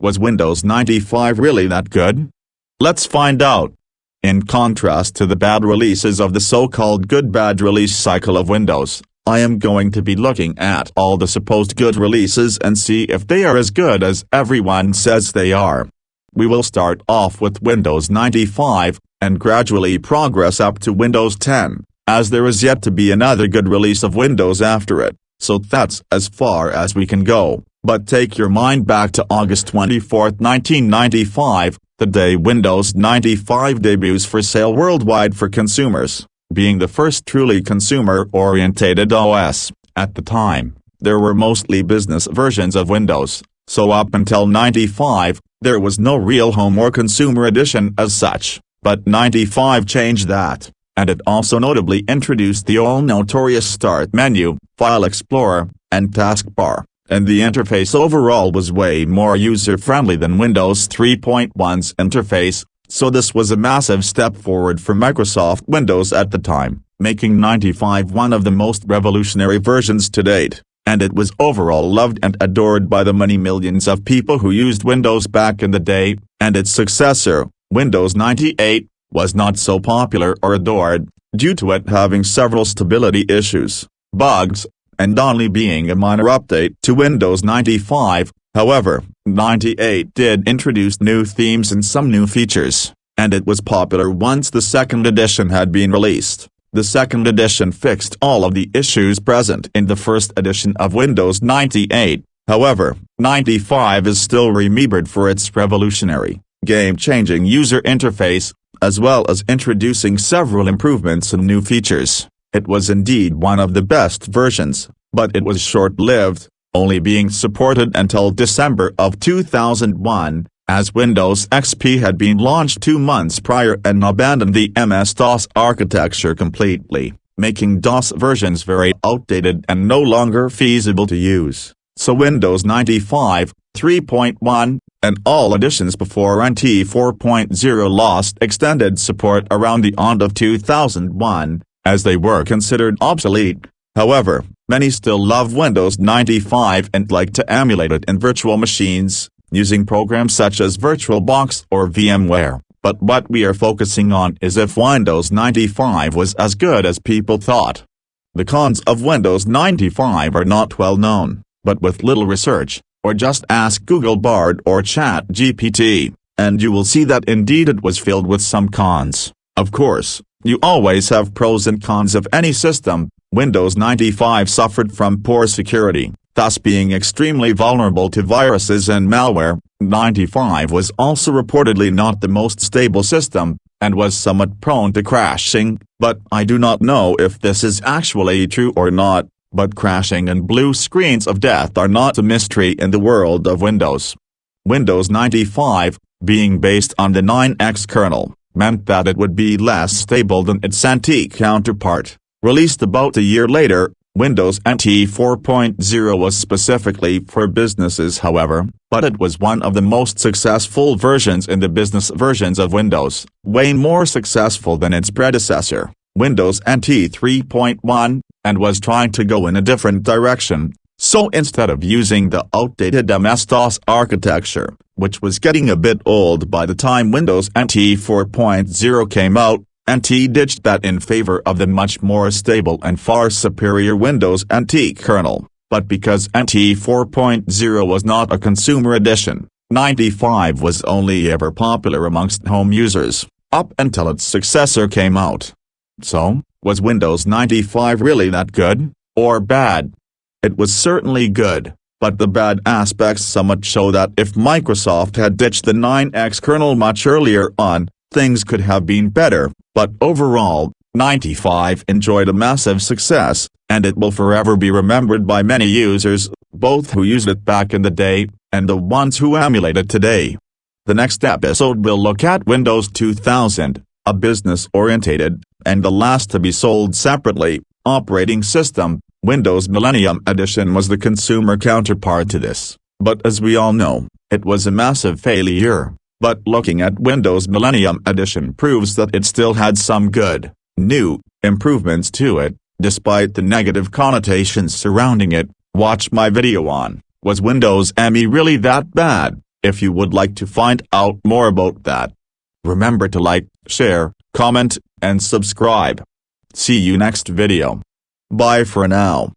Was Windows 95 really that good? Let's find out. In contrast to the bad releases of the so-called good-bad release cycle of Windows, I am going to be looking at all the supposed good releases and see if they are as good as everyone says they are. We will start off with Windows 95, and gradually progress up to Windows 10, as there is yet to be another good release of Windows after it, so that's as far as we can go. But take your mind back to August 24, 1995, the day Windows 95 debuts for sale worldwide for consumers, being the first truly consumer-orientated OS. At the time, there were mostly business versions of Windows, so up until 95, there was no real home or consumer edition as such, but 95 changed that, and it also notably introduced the all-notorious Start menu, File Explorer, and Taskbar. And the interface overall was way more user-friendly than Windows 3.1's interface, so this was a massive step forward for Microsoft Windows at the time, making 95 one of the most revolutionary versions to date, and it was overall loved and adored by the many millions of people who used Windows back in the day, and its successor, Windows 98, was not so popular or adored, due to it having several stability issues, bugs, and only being a minor update to Windows 95. However, 98 did introduce new themes and some new features, and it was popular once the second edition had been released. The second edition fixed all of the issues present in the first edition of Windows 98. However, 95 is still remembered for its revolutionary, game-changing user interface, as well as introducing several improvements and new features. It was indeed one of the best versions, but it was short-lived, only being supported until December of 2001, as Windows XP had been launched 2 months prior and abandoned the MS-DOS architecture completely, making DOS versions very outdated and no longer feasible to use. So Windows 95, 3.1, and all editions before NT 4.0 lost extended support around the end of 2001, as they were considered obsolete. However, many still love Windows 95 and like to emulate it in virtual machines, using programs such as VirtualBox or VMware. But what we are focusing on is if Windows 95 was as good as people thought. The cons of Windows 95 are not well known, but with little research, or just ask Google Bard or ChatGPT, and you will see that indeed it was filled with some cons. Of course, you always have pros and cons of any system. Windows 95 suffered from poor security, thus being extremely vulnerable to viruses and malware. 95 was also reportedly not the most stable system, and was somewhat prone to crashing, but I do not know if this is actually true or not, but crashing and blue screens of death are not a mystery in the world of Windows. Windows 95, being based on the 9X kernel, meant that it would be less stable than its NT counterpart. Released about a year later, Windows NT 4.0 was specifically for businesses however, but it was one of the most successful versions in the business versions of Windows, way more successful than its predecessor, Windows NT 3.1, and was trying to go in a different direction. So instead of using the outdated MS-DOS architecture, which was getting a bit old by the time Windows NT 4.0 came out, NT ditched that in favor of the much more stable and far superior Windows NT kernel. But because NT 4.0 was not a consumer edition, 95 was only ever popular amongst home users, up until its successor came out. So, was Windows 95 really that good, or bad? It was certainly good, but the bad aspects somewhat show that if Microsoft had ditched the 9X kernel much earlier on, things could have been better, but overall, 95 enjoyed a massive success, and it will forever be remembered by many users, both who used it back in the day, and the ones who emulate it today. The next episode will look at Windows 2000, a business-oriented, and the last to be sold separately, operating system. Windows Millennium Edition was the consumer counterpart to this, but as we all know, it was a massive failure. But looking at Windows Millennium Edition proves that it still had some good, new, improvements to it, despite the negative connotations surrounding it. Watch my video on, was Windows ME really that bad? if you would like to find out more about that. Remember to like, share, comment, and subscribe. See you next video. Bye for now.